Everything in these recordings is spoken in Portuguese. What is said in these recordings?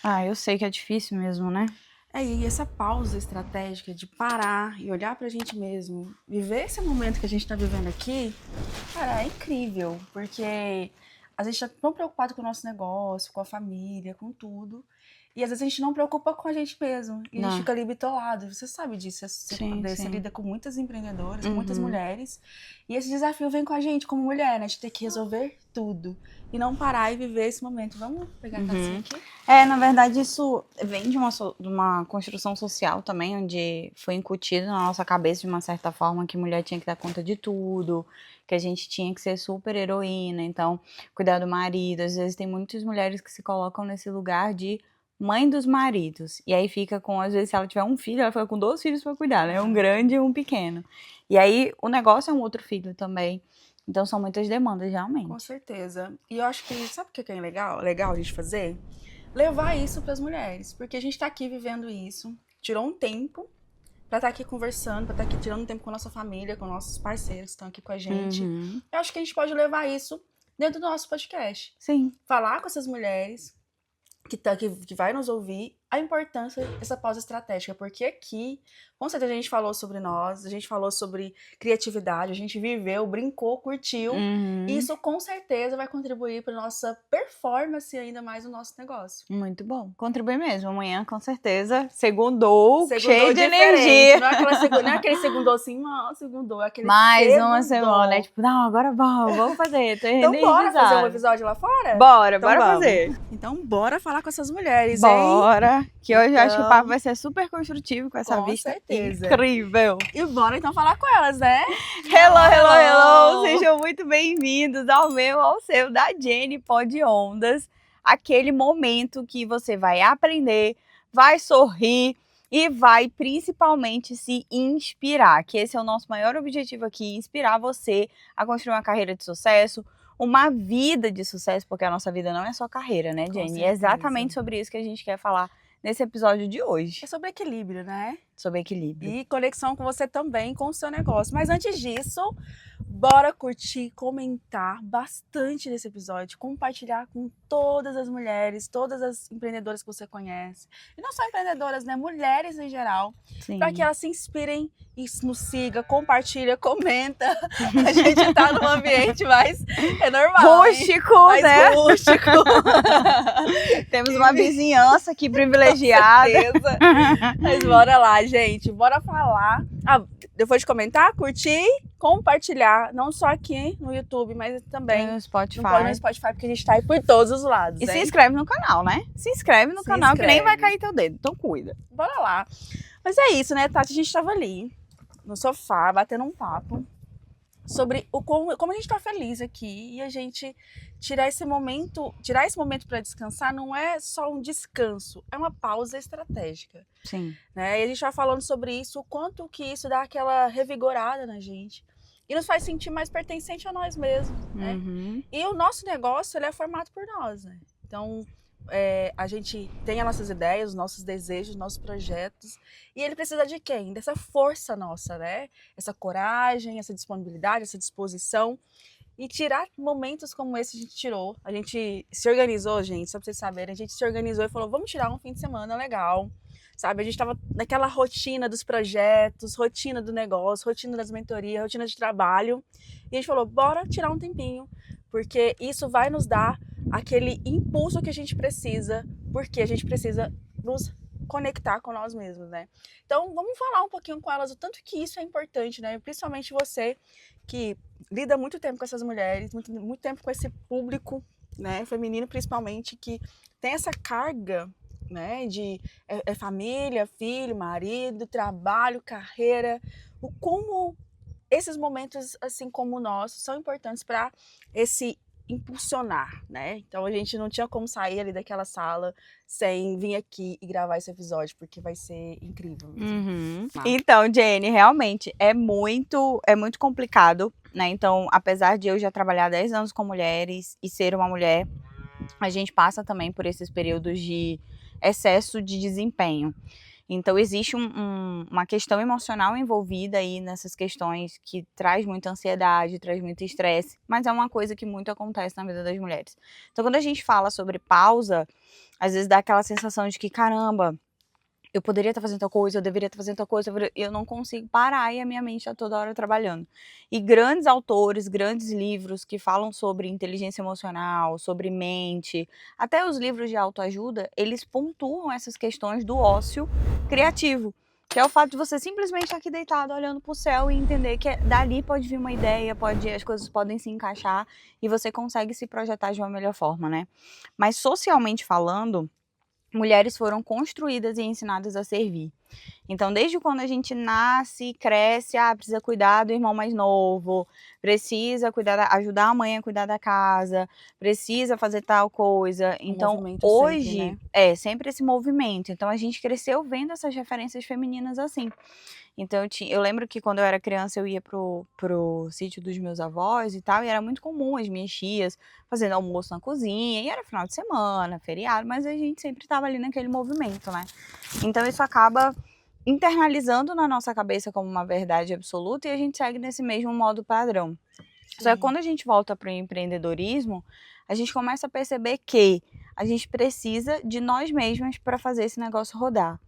Ah, eu sei que é difícil mesmo, né? E essa pausa estratégica de parar e olhar pra gente mesmo, viver esse momento que a gente tá vivendo aqui, cara, é incrível, porque a gente tá tão preocupado com o nosso negócio, com a família, com tudo, e às vezes a gente não preocupa com a gente mesmo, e a gente Não. fica ali bitolado. Você sabe disso, Sim, você sim. lida com muitas empreendedoras, com muitas Uhum. mulheres, e esse desafio vem com a gente como mulher, né, de ter que resolver tudo, e não parar e viver esse momento. Vamos pegar a tacinha Uhum. aqui? Na verdade, isso vem de uma construção social também, onde foi incutido na nossa cabeça, de uma certa forma, que mulher tinha que dar conta de tudo, que a gente tinha que ser super heroína, então, cuidar do marido. Às vezes tem muitas mulheres que se colocam nesse lugar de mãe dos maridos, e aí fica com, às vezes, se ela tiver um filho, ela fica com 2 filhos para cuidar, né? Um grande e um pequeno. E aí, o negócio é um outro filho também. Então, são muitas demandas, Com realmente. certeza. E eu acho que, sabe o que é legal a gente fazer? Levar isso para as mulheres, porque a gente está aqui vivendo isso, tirou um tempo para estar aqui conversando, para estar aqui tirando um tempo com a nossa família, com nossos parceiros que estão aqui com a gente. Uhum. Eu acho que a gente pode levar isso dentro do nosso podcast. Sim. Falar com essas mulheres que vai nos ouvir a importância dessa pausa estratégica, porque aqui, com certeza, a gente falou sobre nós, a gente falou sobre criatividade, a gente viveu, brincou, curtiu, e Uhum. isso com certeza vai contribuir para nossa performance ainda mais no nosso negócio. Muito bom. Contribui mesmo. Amanhã, com certeza. Segundou, Segundou cheio de diferente, energia. não é aquele segundou assim, não, segundou, é aquele Mais uma semana. É segundou. tipo, não, agora vamos fazer. Tô Então bora fazer um energizada. episódio lá fora? Bora, Então bora vamos. fazer. Então bora falar com essas mulheres, hein? Bora. Que hoje eu acho que o papo Então, vai ser super construtivo com essa com vista certeza. incrível. E bora então falar com elas, né? Hello, hello, hello! Sejam muito bem-vindos ao meu, ao seu, da Jenny Pod Ondas. Aquele momento que você vai aprender, vai sorrir e vai principalmente se inspirar. Que esse é o nosso maior objetivo aqui, inspirar você a construir uma carreira de sucesso, uma vida de sucesso, porque a nossa vida não é só carreira, né, Com Jenny? É certeza. exatamente sobre isso que a gente quer falar nesse episódio de hoje. É sobre equilíbrio, né? Sobre equilíbrio. E conexão com você também, com o seu negócio. Mas antes disso, bora curtir, comentar bastante nesse episódio, compartilhar com todas as mulheres, todas as empreendedoras que você conhece. E não só empreendedoras, né? Mulheres em geral. Para que elas se inspirem e nos siga, compartilha, comenta. A gente tá num ambiente mais normal. Rústico, mais né? rústico. Temos uma vizinhança aqui privilegiada. Com certeza. Mas bora lá, gente. Bora falar. Depois de comentar, curtir, compartilhar. Não só aqui no YouTube, mas também no Spotify. No Spotify, porque a gente tá aí por todos os lados. E se inscreve no canal, né? Se inscreve no canal que nem vai cair teu dedo. Então cuida. Bora lá. Mas é isso, né, Tati? A gente tava ali no sofá, batendo um papo sobre como a gente tá feliz aqui, e a gente tirar esse momento para descansar não é só um descanso, é uma pausa estratégica. Sim. Né? E a gente vai falando sobre isso, o quanto que isso dá aquela revigorada na gente e nos faz sentir mais pertencente a nós mesmos, né? Uhum. E o nosso negócio, ele é formado por nós, né? Então, a gente tem as nossas ideias, os nossos desejos, os nossos projetos, e ele precisa de quem? Dessa força nossa, né? Essa coragem, essa disponibilidade, essa disposição. E tirar momentos como esse a gente tirou. A gente se organizou, gente, só pra vocês saberem, a gente se organizou e falou, vamos tirar um fim de semana legal, sabe? A gente tava naquela rotina dos projetos, rotina do negócio, rotina das mentorias, rotina de trabalho, e a gente falou, bora tirar um tempinho, porque isso vai nos dar aquele impulso que a gente precisa, porque a gente precisa nos conectar com nós mesmos, né? Então, vamos falar um pouquinho com elas o tanto que isso é importante, né? Principalmente você que lida muito tempo com essas mulheres, muito tempo com esse público, né, feminino principalmente, que tem essa carga, né, de família, filho, marido, trabalho, carreira, o como esses momentos, assim como o nosso, são importantes para esse impulsionar, né? Então a gente não tinha como sair ali daquela sala sem vir aqui e gravar esse episódio, porque vai ser incrível mesmo. Uhum. Então, Jenny, realmente é muito complicado, né? Então, apesar de eu já trabalhar 10 anos com mulheres e ser uma mulher, a gente passa também por esses períodos de excesso de desempenho. Então, existe uma questão emocional envolvida aí nessas questões que traz muita ansiedade, traz muito estresse, mas é uma coisa que muito acontece na vida das mulheres. Então, quando a gente fala sobre pausa, às vezes dá aquela sensação de que, caramba, eu poderia estar fazendo tal coisa, eu deveria estar fazendo tal coisa, eu não consigo parar e a minha mente está toda hora trabalhando. E grandes autores, grandes livros que falam sobre inteligência emocional, sobre mente, até os livros de autoajuda, eles pontuam essas questões do ócio criativo. Que é o fato de você simplesmente estar aqui deitado olhando para o céu e entender que dali pode vir uma ideia, as coisas podem se encaixar e você consegue se projetar de uma melhor forma, né? Mas socialmente falando, mulheres foram construídas e ensinadas a servir. Então, desde quando a gente nasce, cresce, precisa cuidar do irmão mais novo, precisa ajudar a mãe a cuidar da casa, precisa fazer tal coisa. Então, hoje, sempre, né? sempre esse movimento. Então, a gente cresceu vendo essas referências femininas assim. Então, eu lembro que quando eu era criança, eu ia pro sítio dos meus avós e tal, e era muito comum as minhas tias fazendo almoço na cozinha, e era final de semana, feriado, mas a gente sempre estava ali naquele movimento, né? Então, isso acaba internalizando na nossa cabeça como uma verdade absoluta e a gente segue nesse mesmo modo padrão. Só que quando a gente volta para o empreendedorismo, a gente começa a perceber que a gente precisa de nós mesmas para fazer esse negócio rodar.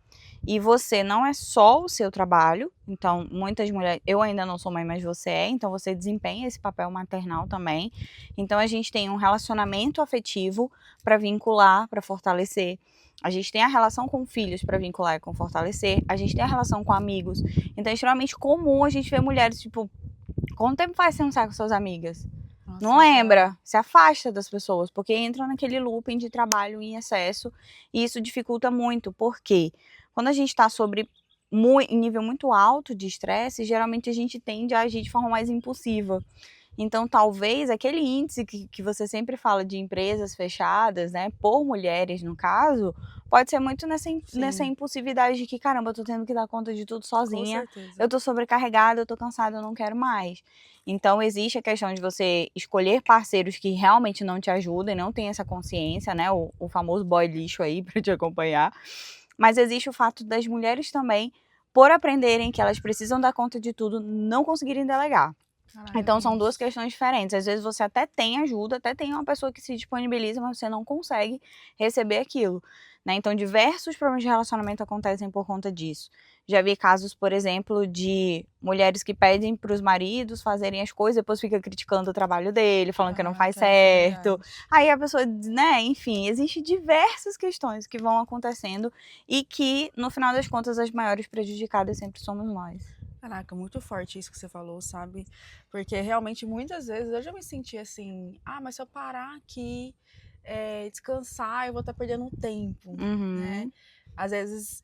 E você não é só o seu trabalho, então muitas mulheres, eu ainda não sou mãe, mas você é, então você desempenha esse papel maternal também. Então a gente tem um relacionamento afetivo para vincular, para fortalecer. A gente tem a relação com filhos para vincular e com fortalecer. A gente tem a relação com amigos. Então é extremamente comum a gente ver mulheres, tipo, quanto tempo faz você não sai com suas amigas? Nossa, não lembra, se afasta das pessoas, porque entra naquele looping de trabalho em excesso e isso dificulta muito, porque quando a gente está em nível muito alto de estresse, geralmente a gente tende a agir de forma mais impulsiva. Então, talvez aquele índice que você sempre fala de empresas fechadas, né, por mulheres no caso, pode ser muito nessa impulsividade de que, caramba, eu tô tendo que dar conta de tudo sozinha, eu tô sobrecarregada, eu tô cansada, eu não quero mais. Então, existe a questão de você escolher parceiros que realmente não te ajudem, não tem essa consciência, né, o famoso boy lixo aí pra te acompanhar. Mas existe o fato das mulheres também, por aprenderem que elas precisam dar conta de tudo, não conseguirem delegar. Então, são duas questões diferentes. Às vezes você até tem ajuda, até tem uma pessoa que se disponibiliza, mas você não consegue receber aquilo, né? Então, diversos problemas de relacionamento acontecem por conta disso. Já vi casos, por exemplo, de mulheres que pedem para os maridos fazerem as coisas, depois fica criticando o trabalho dele, falando que não faz certo. Aí a pessoa, né? Enfim, existem diversas questões que vão acontecendo e que, no final das contas, as maiores prejudicadas sempre somos nós. Caraca, muito forte isso que você falou, sabe? Porque realmente muitas vezes eu já me senti assim, mas se eu parar aqui, descansar, eu vou estar perdendo tempo, né? Às vezes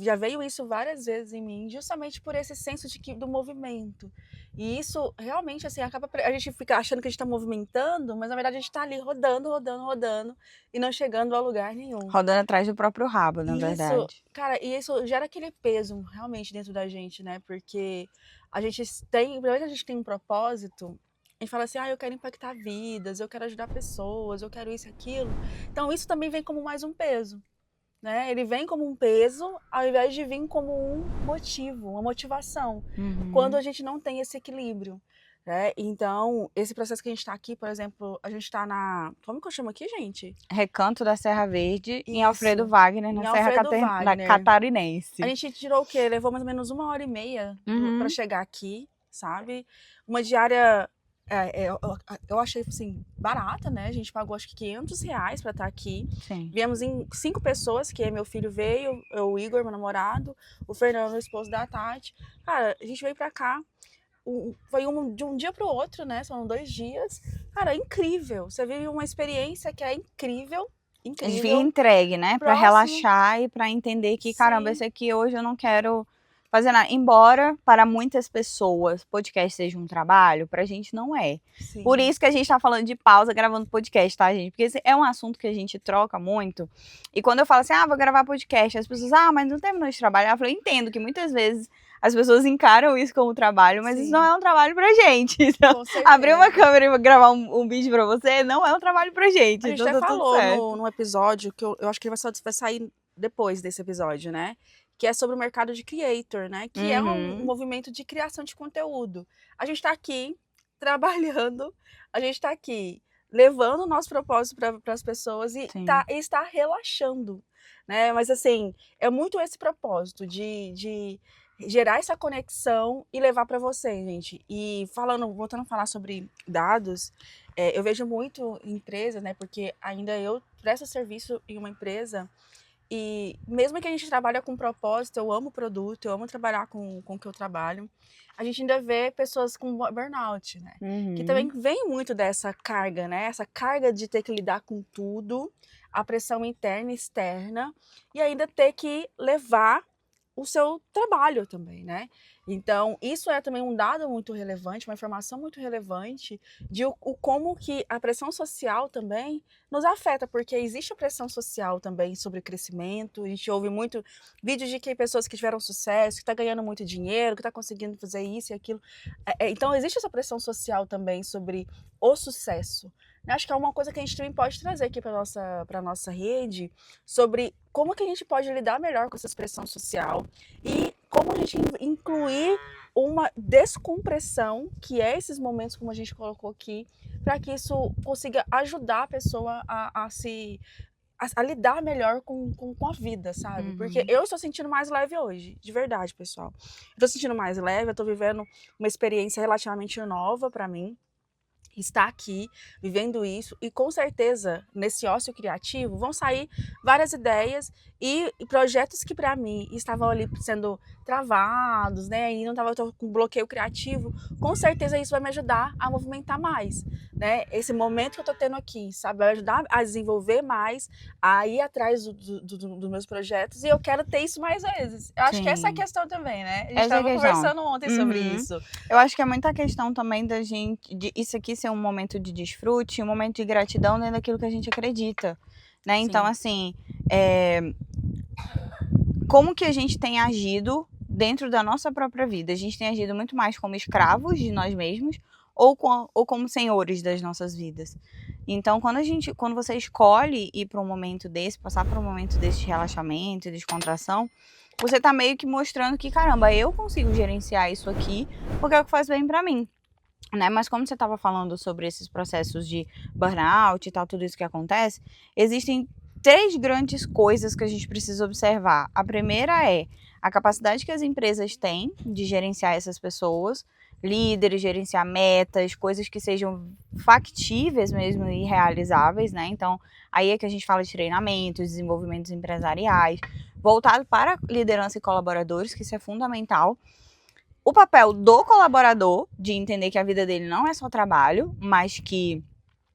já veio isso várias vezes em mim, justamente por esse senso do movimento. E isso realmente assim a gente fica achando que a gente está movimentando, mas na verdade a gente está ali rodando, rodando, rodando e não chegando a lugar nenhum. Rodando atrás do próprio rabo, na verdade. Cara, e isso gera aquele peso realmente dentro da gente, né? Porque primeiro a gente tem um propósito, a gente fala assim, eu quero impactar vidas, eu quero ajudar pessoas, eu quero isso e aquilo. Então isso também vem como mais um peso, né? Ele vem como um peso ao invés de vir como um motivo, uma motivação. Quando a gente não tem esse equilíbrio, né? Então, esse processo que a gente está aqui, por exemplo, a gente está como que eu chamo aqui, gente? Recanto da Serra Verde, em Alfredo Wagner, na Serra Catarinense. A gente tirou o quê? Levou mais ou menos 1h30 para chegar aqui, sabe? Uma diária, eu achei assim, barata, né? A gente pagou acho que R$500 para estar aqui. Sim. Viemos em 5 pessoas, que meu filho veio, o Igor, meu namorado, o Fernando, o esposo da Tati. Cara, a gente veio para cá. Foi de um dia para o outro, né? São 2 dias. Cara, incrível. Você vive uma experiência que é incrível. A gente fica entregue, né? Para relaxar e para entender que, caramba, esse aqui hoje eu não quero fazer nada. Embora, para muitas pessoas, podcast seja um trabalho, pra gente não é. Sim. Por isso que a gente tá falando de pausa gravando podcast, tá, gente? Porque esse é um assunto que a gente troca muito. E quando eu falo assim, vou gravar podcast, as pessoas, mas não terminou de trabalhar. Eu falo, entendo que muitas vezes as pessoas encaram isso como trabalho, mas isso não é um trabalho pra gente. Então, abrir uma câmera e gravar um vídeo pra você não é um trabalho pra gente. A gente até falou num episódio, que eu acho que ele vai sair depois desse episódio, né? que é sobre o mercado de creator, né? Que é um Uhum. movimento de criação de conteúdo. A gente está aqui trabalhando, a gente está aqui levando o nosso propósito para as pessoas e Sim. está relaxando, né? Mas assim, é muito esse propósito de gerar essa conexão e levar para você, gente. E voltando a falar sobre dados, eu vejo muito em empresas, né? Porque ainda eu presto serviço em uma empresa e mesmo que a gente trabalhe com propósito, eu amo o produto, eu amo trabalhar com o que eu trabalho, a gente ainda vê pessoas com burnout, né? Que também Uhum. vem muito dessa carga, né? Essa carga de ter que lidar com tudo, a pressão interna e externa, e ainda ter que levar o seu trabalho também, né? Então, isso é também um dado muito relevante, uma informação muito relevante de o como que a pressão social também nos afeta, porque existe a pressão social também sobre o crescimento. A gente ouve muito vídeos de que pessoas que tiveram sucesso, que estão ganhando muito dinheiro, que estão conseguindo fazer isso e aquilo. Então, existe essa pressão social também sobre o sucesso. Eu acho que é uma coisa que a gente também pode trazer aqui para nossa rede sobre como que a gente pode lidar melhor com essa pressão social e como a gente incluir uma descompressão, que é esses momentos como a gente colocou aqui, para que isso consiga ajudar a pessoa a lidar melhor com a vida, sabe? Porque Uhum. eu estou sentindo mais leve hoje, de verdade, pessoal. Eu tô sentindo mais leve, eu tô vivendo uma experiência relativamente nova para mim. Estar aqui, vivendo isso, e com certeza, nesse ócio criativo, vão sair várias ideias e projetos que para mim estavam ali sendo travados, né, e não estava com bloqueio criativo, com certeza isso vai me ajudar a movimentar mais, né, esse momento que eu tô tendo aqui, sabe, vai ajudar a desenvolver mais, a ir atrás dos meus projetos, e eu quero ter isso mais vezes. Eu acho que essa é a Sim. questão também, né, a gente Essa é a estava questão. conversando ontem sobre Uhum. isso. Eu acho que é muita questão também da gente, de isso aqui ser um momento de desfrute, um momento de gratidão dentro daquilo que a gente acredita, né? Então, Sim. assim, como que a gente tem agido dentro da nossa própria vida? A gente tem agido muito mais como escravos de nós mesmos ou como senhores das nossas vidas. Então, quando você escolhe ir para um momento desse, passar por um momento desse de relaxamento e descontração, você tá meio que mostrando que, caramba, eu consigo gerenciar isso aqui porque é o que faz bem para mim. Né? Mas como você estava falando sobre esses processos de burnout e tal, tudo isso que acontece, existem três grandes coisas que a gente precisa observar. A primeira é a capacidade que as empresas têm de gerenciar essas pessoas, líderes, gerenciar metas, coisas que sejam factíveis mesmo e realizáveis, né? Então, aí é que a gente fala de treinamentos, desenvolvimentos empresariais, voltado para liderança e colaboradores, que isso é fundamental. O papel do colaborador, de entender que a vida dele não é só trabalho, mas que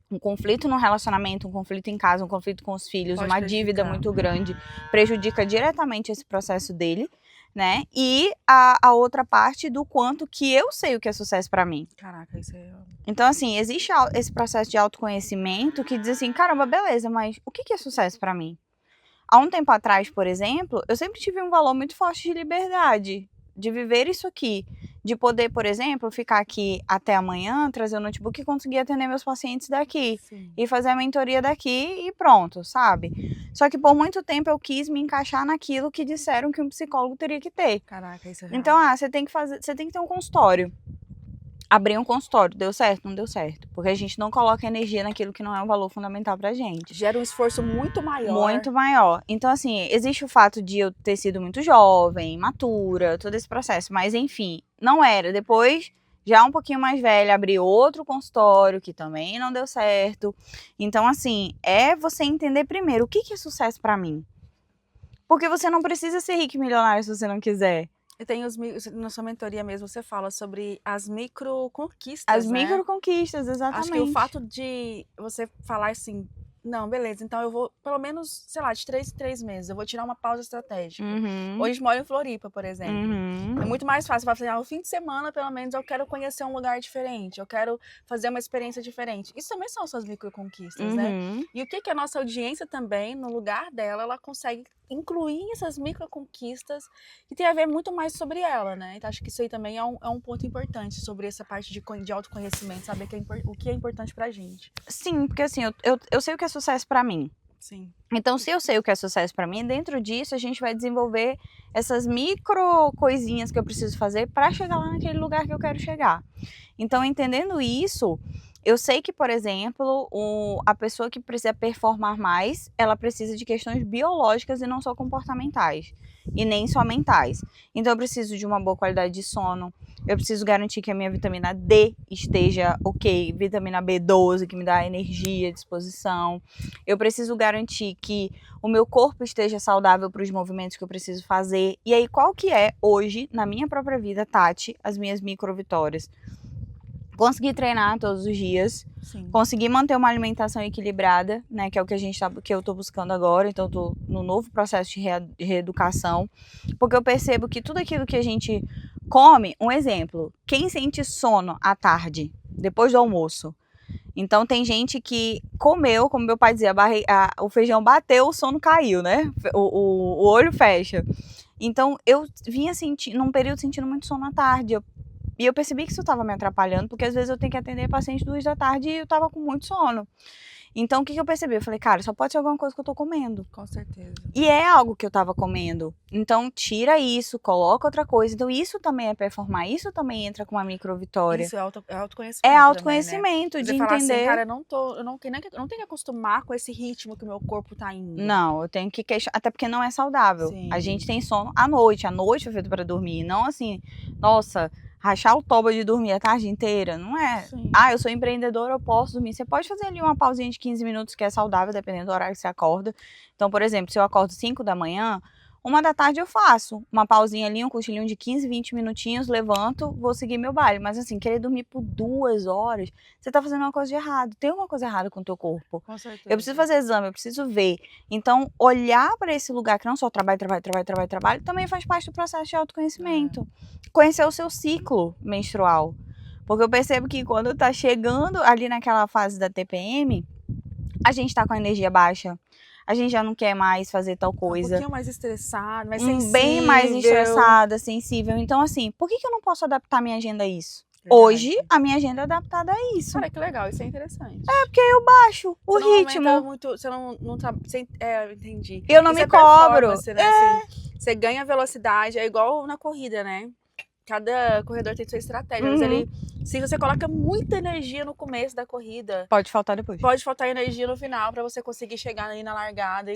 um conflito no relacionamento, um conflito em casa, um conflito com os filhos, Pode uma dívida prejudicar. muito grande, prejudica diretamente esse processo dele, né? E a outra parte do quanto que eu sei o que é sucesso para mim. Caraca, isso é. Então, assim, existe esse processo de autoconhecimento que diz assim, caramba, beleza, mas o que é sucesso para mim? Há um tempo atrás, por exemplo, eu sempre tive um valor muito forte de liberdade, de viver isso aqui, de poder, por exemplo, ficar aqui até amanhã, trazer o notebook e conseguir atender meus pacientes daqui Sim. e fazer a mentoria daqui e pronto, sabe? Só que por muito tempo eu quis me encaixar naquilo que disseram que um psicólogo teria que ter. Caraca, isso é Então, real. você tem que ter um consultório. Abrir um consultório, deu certo? Não deu certo. Porque a gente não coloca energia naquilo que não é um valor fundamental pra gente. Gera um esforço muito maior. Muito maior. Então, assim, existe o fato de eu ter sido muito jovem, matura, todo esse processo. Mas, enfim, não era. Depois, já um pouquinho mais velha, abri outro consultório, que também não deu certo. Então, assim, é você entender primeiro o que é sucesso pra mim. Porque você não precisa ser rico e milionário se você não quiser. E tem na sua mentoria mesmo, você fala sobre as micro As conquistas, né? micro conquistas, Acho que o exatamente. fato de você falar assim, não, beleza, então eu vou, pelo menos, sei lá, de 3 em 3 meses, eu vou tirar uma pausa estratégica. Uhum. Hoje a gente mora em Floripa, por exemplo. Uhum. É muito mais fácil, falar assim, no fim de semana, pelo menos, eu quero conhecer um lugar diferente, eu quero fazer uma experiência diferente. Isso também são suas micro conquistas, né? Uhum. E o que a nossa audiência também, no lugar dela, ela consegue incluir essas micro conquistas que tem a ver muito mais sobre ela, né? Então acho que isso aí também é um ponto importante sobre essa parte de autoconhecimento, saber o que é importante pra gente. Sim, porque assim, eu sei o que é sucesso pra mim. Sim. Então, se eu sei o que é sucesso para mim, dentro disso a gente vai desenvolver essas micro coisinhas que eu preciso fazer para chegar lá naquele lugar que eu quero chegar. Então, entendendo isso, eu sei que, por exemplo, a pessoa que precisa performar mais, ela precisa de questões biológicas e não só comportamentais, e nem só mentais. Então, eu preciso de uma boa qualidade de sono, eu preciso garantir que a minha vitamina D esteja ok, vitamina B12, que me dá energia, disposição. Eu preciso garantir que o meu corpo esteja saudável para os movimentos que eu preciso fazer. E aí, qual que é, hoje, na minha própria vida, Tati, as minhas micro vitórias? Conseguir treinar todos os dias, Sim. conseguir manter uma alimentação equilibrada, né, que é o que que eu tô buscando agora, então eu tô no novo processo de reeducação, porque eu percebo que tudo aquilo que a gente come, um exemplo, quem sente sono à tarde, depois do almoço, então tem gente que comeu, como meu pai dizia, o feijão bateu, o sono caiu, né, o olho fecha. Então eu vinha num período sentindo muito sono à tarde, e eu percebi que isso estava me atrapalhando, porque às vezes eu tenho que atender paciente 2 da tarde e eu estava com muito sono. Então, o que eu percebi? Eu falei, cara, só pode ser alguma coisa que eu tô comendo. Com certeza. E é algo que eu tava comendo. Então, tira isso, coloca outra coisa. Então, isso também é performar, isso também entra com uma micro vitória. Isso é autoconhecimento. É também, autoconhecimento, né? de Você falar assim, entender. cara, eu não tenho que acostumar com esse ritmo que o meu corpo tá indo. Não, eu tenho que questionar, até porque não é saudável. Sim. A gente tem sono à noite. A noite foi feita para dormir. Não assim, nossa, rachar o toba de dormir a tarde inteira. Não é. Sim. Ah, eu sou empreendedora, eu posso dormir. Você pode fazer ali uma pausinha de 15 minutos que é saudável, dependendo do horário que você acorda. Então, por exemplo, se eu acordo 5 da manhã, 1 da tarde eu faço uma pausinha ali, um cochilinho de 15, 20 minutinhos, levanto, vou seguir meu baile. Mas assim, querer dormir por 2 horas, você tá fazendo uma coisa de errado. Tem uma coisa errada com o teu corpo. Com certeza. Eu preciso fazer exame, eu preciso ver. Então, olhar para esse lugar que não só trabalho, também faz parte do processo de autoconhecimento. Conhecer o seu ciclo menstrual. Porque eu percebo que quando tá chegando ali naquela fase da TPM, a gente tá com a energia baixa. A gente já não quer mais fazer tal coisa. Um pouquinho mais estressado, mais sensível. Bem mais estressada, sensível. Então, assim, por que eu não posso adaptar minha agenda a isso? Verdade. Hoje, a minha agenda é adaptada a isso. Cara, que legal, isso é interessante. É, porque eu baixo o você ritmo. Não muito, você não tá. Entendi. Eu não isso me cobro. Né? Assim, você ganha velocidade, é igual na corrida, né? Cada corredor tem sua estratégia. Mas ali, se você coloca muita energia no começo da corrida, pode faltar depois. Pode faltar energia no final para você conseguir chegar ali na largada,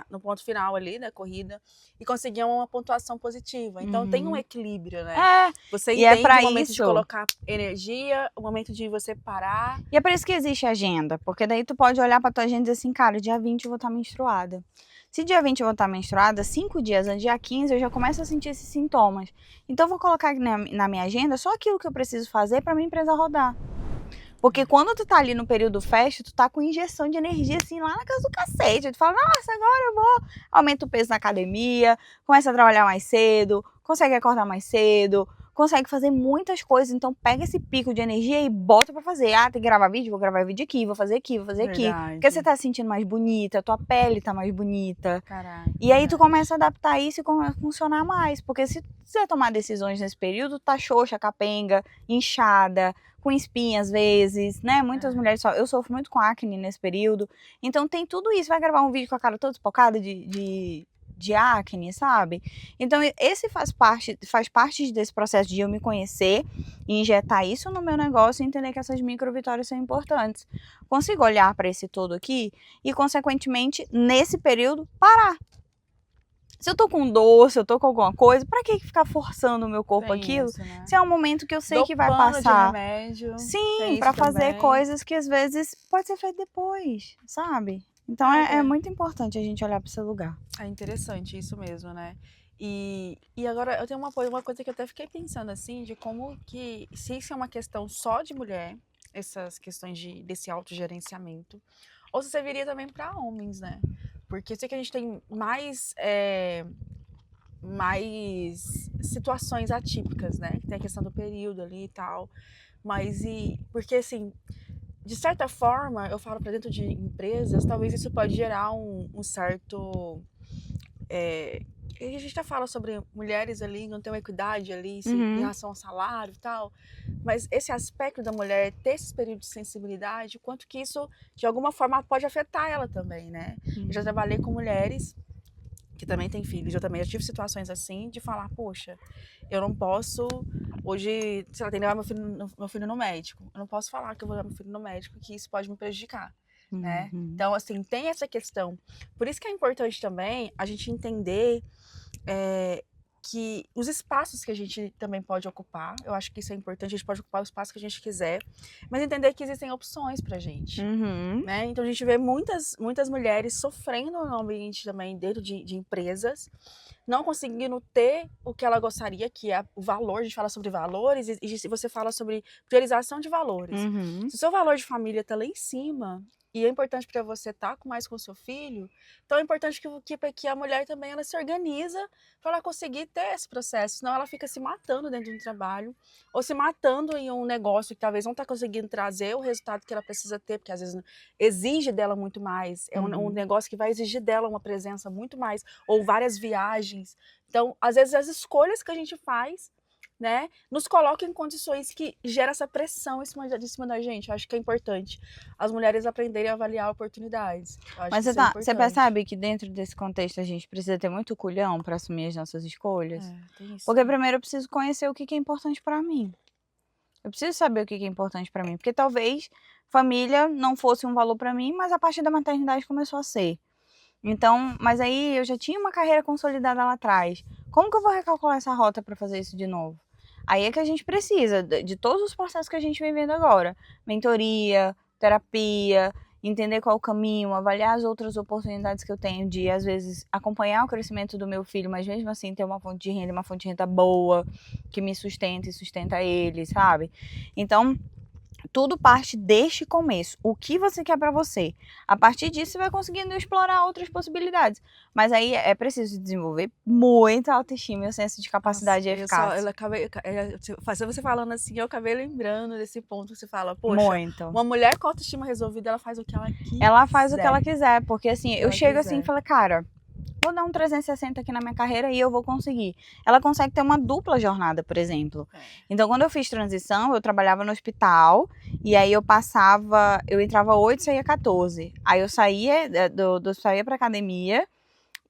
no ponto final ali da corrida e conseguir uma pontuação positiva. Então tem um equilíbrio, né? Você entende o momento de colocar energia, o momento de você parar. E é por isso que existe agenda, porque daí tu pode olhar pra tua agenda e dizer assim, cara, dia 20 eu vou estar menstruada. Se dia 20 eu vou estar menstruada, 5 dias antes, dia 15 eu já começo a sentir esses sintomas. Então eu vou colocar aqui na minha agenda só aquilo que eu preciso fazer pra minha empresa rodar. Porque quando tu tá ali no período festa, tu tá com injeção de energia assim lá na casa do cacete. Tu fala, nossa, agora eu vou. Aumenta o peso na academia, começa a trabalhar mais cedo, consegue acordar mais cedo, consegue fazer muitas coisas. Então pega esse pico de energia e bota pra fazer. Ah, tem que gravar vídeo? Vou gravar vídeo aqui, vou fazer aqui, vou fazer aqui. Porque você tá se sentindo mais bonita, tua pele tá mais bonita. Caralho, e aí tu começa a adaptar isso e começa a funcionar mais. Porque se você tomar decisões nesse período, tá xoxa, capenga, inchada, com espinha às vezes, né? Muitas mulheres eu sofro muito com acne nesse período. Então tem tudo isso. Vai gravar um vídeo com a cara toda espocada de acne, sabe? Então esse faz parte desse processo de eu me conhecer e injetar isso no meu negócio e entender que essas micro vitórias são importantes. Consigo olhar para esse todo aqui e, consequentemente, nesse período, parar. Se eu tô com dor, se eu tô com alguma coisa, pra que ficar forçando o meu corpo aquilo? Isso, né? Se é um momento que eu sei que vai passar. De remédio, sim, pra fazer coisas que às vezes pode ser feito depois, sabe? Então é muito importante a gente olhar para esse lugar. É interessante isso mesmo, né? E agora eu tenho uma coisa que eu até fiquei pensando assim, de como que, se isso é uma questão só de mulher, essas questões desse autogerenciamento, ou se serviria também para homens, né? Porque eu sei que a gente tem mais situações atípicas, né? Tem a questão do período ali e tal. Porque assim, de certa forma, eu falo para dentro de empresas, talvez isso pode gerar um certo E a gente já fala sobre mulheres ali, não tem uma equidade ali, em Uhum. relação ao salário e tal. Mas esse aspecto da mulher ter esses períodos de sensibilidade, o quanto que isso, de alguma forma, pode afetar ela também, né? Eu já trabalhei com mulheres que também têm filhos, eu também já tive situações assim, de falar, poxa, eu não posso hoje, sei lá, tem que levar meu filho no médico. Eu não posso falar que eu vou levar meu filho no médico, que isso pode me prejudicar, né? Uhum. Então, assim, tem essa questão. Por isso que é importante também a gente entender que os espaços que a gente também pode ocupar, eu acho que isso é importante, a gente pode ocupar o espaço que a gente quiser, mas entender que existem opções pra gente. Uhum. Né? Então a gente vê muitas mulheres sofrendo no ambiente também dentro de empresas, não conseguindo ter o que ela gostaria, que é o valor. A gente fala sobre valores e você fala sobre priorização de valores. Uhum. Se o seu valor de família está lá em cima e é importante para você estar mais com o seu filho, então é importante que a mulher também ela se organiza para ela conseguir ter esse processo, senão ela fica se matando dentro de um trabalho ou se matando em um negócio que talvez não está conseguindo trazer o resultado que ela precisa ter, porque às vezes exige dela muito mais, é um negócio que vai exigir dela uma presença muito mais, ou várias viagens. Então, às vezes as escolhas que a gente faz, né, nos colocam em condições que geram essa pressão de cima da gente. Eu acho que é importante as mulheres aprenderem a avaliar oportunidades. Eu acho Mas que isso é você importante. percebe que dentro desse contexto a gente precisa ter muito culhão para assumir as nossas escolhas? Tem isso. Porque primeiro eu preciso conhecer o que que é importante para mim. Eu preciso saber o que que é importante para mim, porque talvez família não fosse um valor para mim, mas a partir da maternidade começou a ser. Então, mas aí eu já tinha uma carreira consolidada lá atrás. Como que eu vou recalcular essa rota para fazer isso de novo? Aí é que a gente precisa de todos os processos que a gente vem vendo agora. Mentoria, terapia, entender qual o caminho, avaliar as outras oportunidades que eu tenho de, às vezes, acompanhar o crescimento do meu filho, mas mesmo assim ter uma fonte de renda, uma fonte de renda boa, que me sustenta e sustenta ele, sabe? Então, tudo parte deste começo. O que você quer para você? A partir disso, você vai conseguindo explorar outras possibilidades. Mas aí é preciso desenvolver muita autoestima e o senso de capacidade e eficácia. Você falando assim, eu acabei lembrando desse ponto que você fala, poxa, Muito. uma mulher com autoestima resolvida, ela faz o que ela quiser. Ela faz o que ela quiser, porque assim, eu chego assim e quiser. falo, cara, vou dar um 360 aqui na minha carreira e eu vou conseguir. Ela consegue ter uma dupla jornada, por exemplo. Então, quando eu fiz transição, eu trabalhava no hospital e aí eu entrava 8, saía 14. Aí eu saía saía pra academia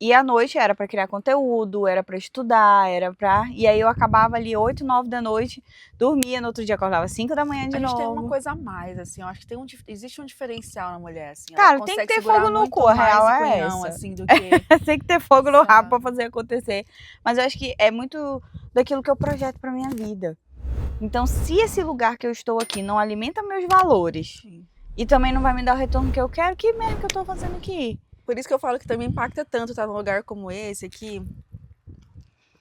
e à noite era pra criar conteúdo, era pra estudar, e aí eu acabava ali 8, 9 da noite, dormia, no outro dia acordava 5 da manhã de novo. A gente tem uma coisa a mais, assim, eu acho que existe um diferencial na mulher, assim. Cara, ela tem que consegue ter segurar fogo no muito cu, a mais real o é punhão, essa. assim, do que... Tem que ter fogo no rabo Sabe? pra fazer acontecer. Mas eu acho que é muito daquilo que eu projeto pra minha vida. Então, se esse lugar que eu estou aqui não alimenta meus valores Sim. e também não vai me dar o retorno que eu quero, que merda que eu tô fazendo aqui? Por isso que eu falo que também impacta tanto estar num lugar como esse aqui,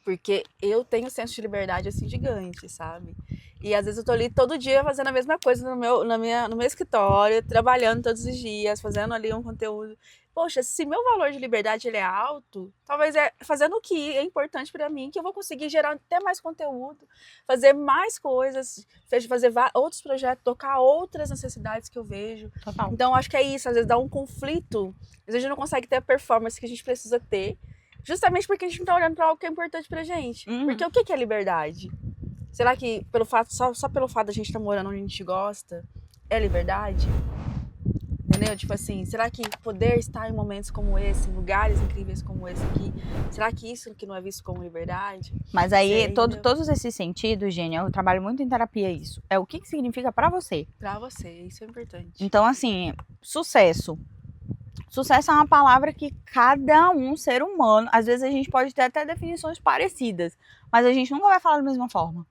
porque eu tenho um senso de liberdade, assim, gigante, sabe? E às vezes eu tô ali todo dia fazendo a mesma coisa no meu escritório, trabalhando todos os dias, fazendo ali um conteúdo. Poxa, se meu valor de liberdade ele é alto, talvez é fazendo o que é importante para mim, que eu vou conseguir gerar até mais conteúdo, fazer mais coisas, fazer outros projetos, tocar outras necessidades que eu vejo. Total. Então acho que é isso, às vezes dá um conflito, às vezes a gente não consegue ter a performance que a gente precisa ter, justamente porque a gente não tá olhando para algo que é importante pra gente. Porque o que é liberdade? Será que só pelo fato da gente estar morando onde a gente gosta é liberdade? Entendeu? Tipo assim, será que poder estar em momentos como esse, em lugares incríveis como esse aqui, será que isso que não é visto como liberdade? Mas aí, todos esses sentidos, Gênia, eu trabalho muito em terapia isso. É o que significa pra você. Pra você, isso é importante. Então, assim, sucesso. Sucesso é uma palavra que cada ser humano, às vezes a gente pode ter até definições parecidas, mas a gente nunca vai falar da mesma forma.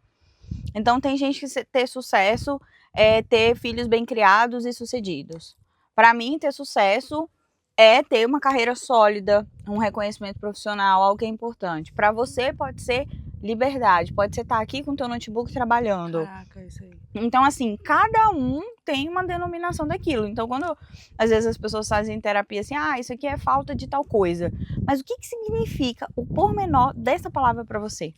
Então tem gente que ter sucesso é ter filhos bem criados e sucedidos. Para mim, ter sucesso é ter uma carreira sólida, um reconhecimento profissional, algo que é importante. Para você pode ser liberdade, pode ser estar aqui com o teu notebook trabalhando. Caraca, isso aí. Então, assim, cada um tem uma denominação daquilo. Então, quando às vezes as pessoas fazem terapia assim, isso aqui é falta de tal coisa. Mas o que significa o pormenor dessa palavra para você?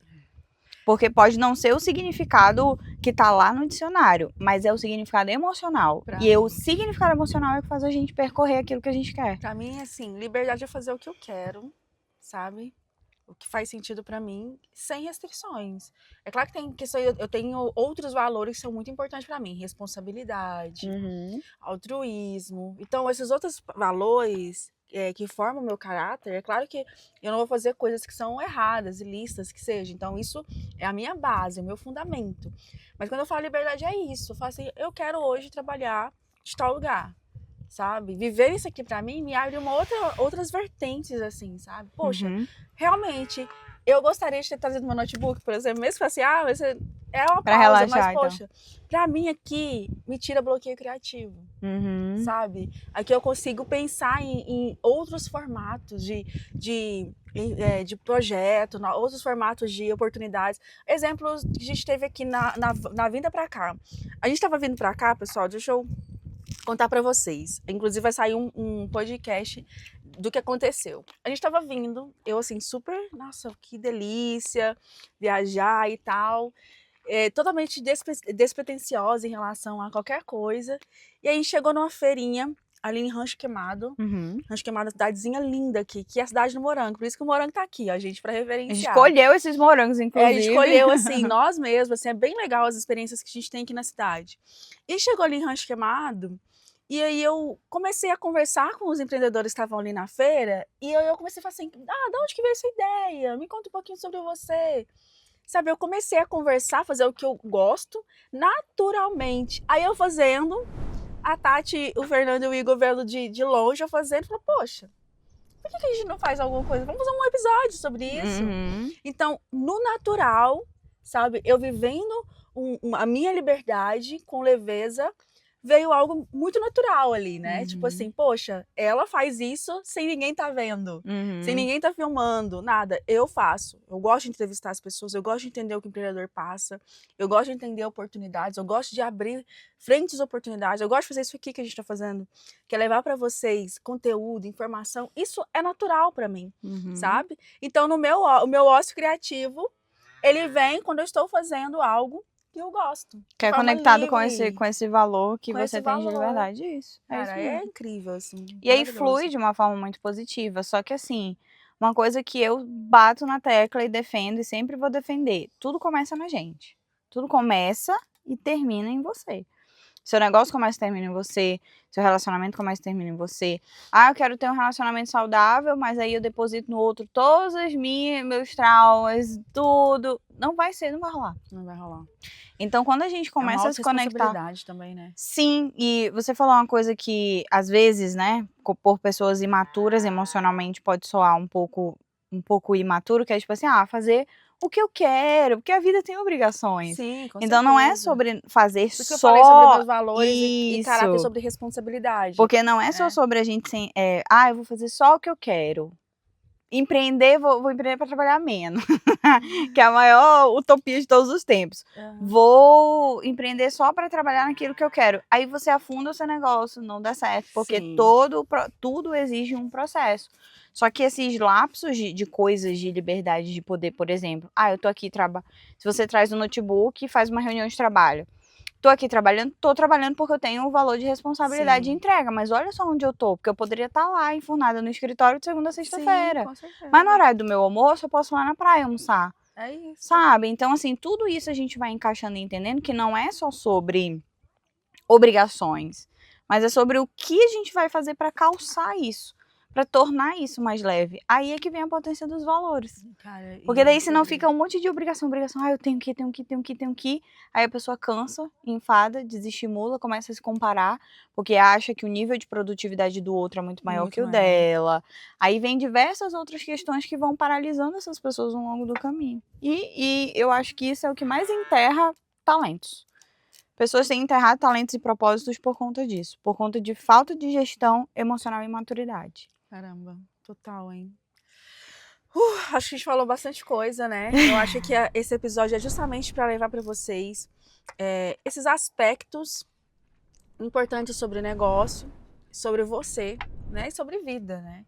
Porque pode não ser o significado que tá lá no dicionário, mas é o significado emocional. O significado emocional é o que faz a gente percorrer aquilo que a gente quer. Pra mim, assim, liberdade é fazer o que eu quero, sabe? o que faz sentido pra mim, sem restrições. É claro que tem questões, eu tenho outros valores que são muito importantes pra mim, responsabilidade, altruísmo. Então, esses outros valores que formam o meu caráter, é claro que eu não vou fazer coisas que são erradas, ilícitas, que seja. Então, isso é a minha base, o meu fundamento. Mas quando eu falo liberdade, é isso. Eu falo assim, eu quero hoje trabalhar de tal lugar, sabe? Viver isso aqui pra mim me abre outras vertentes, assim, sabe? Poxa, realmente, eu gostaria de ter trazido meu notebook, por exemplo, mesmo que assim, mas é uma Pra pausa, relaxar, mas poxa, pra mim aqui me tira bloqueio criativo, sabe? Aqui eu consigo pensar em outros formatos de projeto, outros formatos de oportunidades. Exemplos que a gente teve aqui na vinda pra cá. A gente tava vindo pra cá, pessoal, deixa eu contar pra vocês. Inclusive vai sair um podcast do que aconteceu. A gente tava vindo, eu assim, super, nossa, que delícia viajar e tal. Totalmente despretensiosa em relação a qualquer coisa. E aí a gente chegou numa feirinha ali em Rancho Queimado. Rancho Queimado é uma cidadezinha linda aqui, que é a cidade do morango. Por isso que o morango tá aqui, ó, gente, pra A gente reverenciar. escolheu esses morangos, inclusive. A gente escolheu, assim, nós mesmos, assim, é bem legal as experiências que a gente tem aqui na cidade. E chegou ali em Rancho Queimado, e aí eu comecei a conversar com os empreendedores que estavam ali na feira, e aí eu comecei a falar assim, de onde que veio essa ideia? Me conta um pouquinho sobre você. Sabe, eu comecei a conversar, fazer o que eu gosto, naturalmente. Aí eu fazendo, a Tati, o Fernando e o Igor vendo de longe, eu fazendo, falou, poxa, por que a gente não faz alguma coisa? Vamos fazer um episódio sobre isso. Então, no natural, sabe, eu vivendo a minha liberdade com leveza, veio algo muito natural ali, né? Tipo assim, poxa, ela faz isso sem ninguém tá vendo, sem ninguém tá filmando, nada. Eu faço. Eu gosto de entrevistar as pessoas, eu gosto de entender o que o empreendedor passa, eu gosto de entender oportunidades, eu gosto de abrir frentes oportunidades, eu gosto de fazer isso aqui que a gente tá fazendo, que é levar para vocês conteúdo, informação. Isso é natural para mim, sabe? Então, o meu ócio criativo, ele vem quando eu estou fazendo algo que eu gosto. Que é conectado com esse valor que você tem de liberdade, isso. Cara, é incrível, assim. E aí flui de uma forma muito positiva, só que assim, uma coisa que eu bato na tecla e defendo e sempre vou defender, tudo começa na gente. Tudo começa e termina em você. Seu negócio começa e termina em você, seu relacionamento começa e termina em você. Eu quero ter um relacionamento saudável, mas aí eu deposito no outro todos os meus traumas, tudo. Não vai rolar. Não vai rolar. Então, quando a gente começa a se conectar... responsabilidade também, né? Sim, e você falou uma coisa que, às vezes, né, por pessoas imaturas emocionalmente, pode soar um pouco imaturo, que é tipo assim, fazer o que eu quero, porque a vida tem obrigações. Sim, com então certeza. Não é sobre fazer Porque só eu falei sobre meus valores e caráter, sobre responsabilidade. Porque não é só sobre a gente eu vou fazer só o que eu quero. Empreender, vou empreender para trabalhar menos, que é a maior utopia de todos os tempos. Vou empreender só para trabalhar naquilo que eu quero. Aí você afunda o seu negócio, não dá certo, porque tudo exige um processo. Só que esses lapsos de coisas de liberdade de poder, por exemplo, eu tô aqui se você traz um notebook e faz uma reunião de trabalho. Tô trabalhando porque eu tenho o valor de responsabilidade de entrega, mas olha só onde eu tô, porque eu poderia estar lá enfurnada no escritório de segunda a sexta-feira. Mas no horário do meu almoço eu posso ir lá na praia almoçar. É isso. Sabe? Então, assim, tudo isso a gente vai encaixando e entendendo que não é só sobre obrigações, mas é sobre o que a gente vai fazer para calçar isso, para tornar isso mais leve. Aí é que vem a potência dos valores. Cara, porque daí senão fica um monte de obrigação. Eu tenho que. Aí a pessoa cansa, enfada, desestimula, começa a se comparar, porque acha que o nível de produtividade do outro é muito maior que o dela. Aí vem diversas outras questões que vão paralisando essas pessoas ao longo do caminho. E eu acho que isso é o que mais enterra talentos. Pessoas têm enterrado talentos e propósitos por conta disso, por conta de falta de gestão emocional e maturidade. Caramba, total, hein? Acho que a gente falou bastante coisa, né? Eu acho que esse episódio é justamente para levar para vocês esses aspectos importantes sobre negócio, sobre você, né? E sobre vida, né?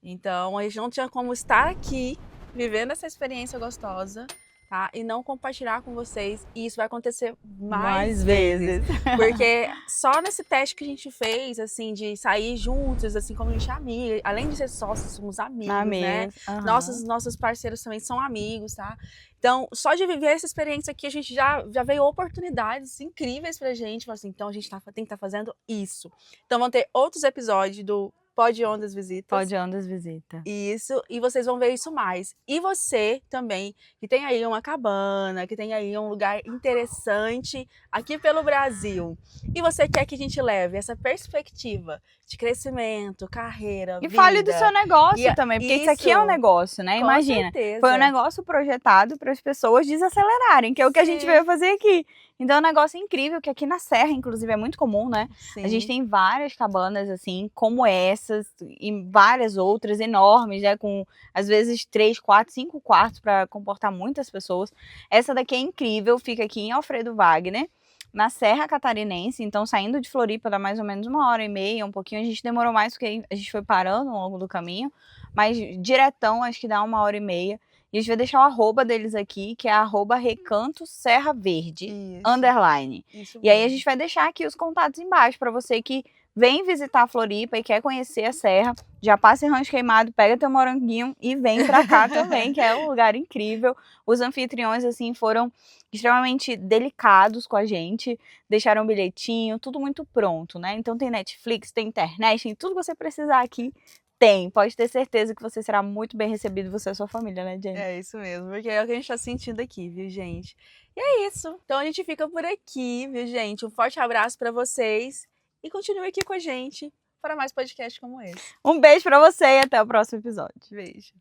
Então, a gente não tinha como estar aqui, vivendo essa experiência gostosa, tá? E não compartilhar com vocês. E isso vai acontecer mais Mais vezes. vezes. Porque só nesse teste que a gente fez, assim, de sair juntos, assim, como a gente é amiga, além de ser sócios, somos amigos, né? Amigos. Aham. Nossos parceiros também são amigos, tá? Então, só de viver essa experiência aqui, a gente já veio oportunidades incríveis pra gente. Falou assim, então a gente tem que estar fazendo isso. Então, vão ter outros episódios do Pod Ondas Visitas. Pode Ondas Visita. Isso, e vocês vão ver isso mais. E você também, que tem aí uma cabana, que tem aí um lugar interessante aqui pelo Brasil. E você quer que a gente leve essa perspectiva de crescimento, carreira, E vida. fale do seu negócio E também, porque isso aqui é um isso, negócio, né? com Imagina, certeza. foi um negócio projetado para as pessoas desacelerarem, que é o que a gente Sim. veio fazer aqui. Então é um negócio incrível, que aqui na Serra, inclusive, é muito comum, né? Sim. A gente tem várias cabanas, assim, como essas, e várias outras enormes, né? Com, às vezes, 3, 4, 5 quartos para comportar muitas pessoas. Essa daqui é incrível, fica aqui em Alfredo Wagner, na Serra Catarinense. Então, saindo de Floripa, dá mais ou menos 1h30, um pouquinho. A gente demorou mais, porque a gente foi parando ao longo do caminho. Mas, diretão, acho que dá 1h30. E a gente vai deixar o arroba deles aqui, que é @Recanto Serra Verde, Isso. _. Isso E aí a mesmo. gente vai deixar aqui os contatos embaixo para você que vem visitar a Floripa e quer conhecer a Serra. Já passa em Rancho Queimado, pega teu moranguinho e vem pra cá também, que é um lugar incrível. Os anfitriões, assim, foram extremamente delicados com a gente, deixaram um bilhetinho, tudo muito pronto, né? Então tem Netflix, tem internet, tem tudo que você precisar aqui. Tem, pode ter certeza que você será muito bem recebido, você e a sua família, né, Jenny? É isso mesmo, porque é o que a gente tá sentindo aqui, viu, gente? E é isso. Então a gente fica por aqui, viu, gente? Um forte abraço pra vocês e continue aqui com a gente para mais podcasts como esse. Um beijo pra você e até o próximo episódio. Beijo.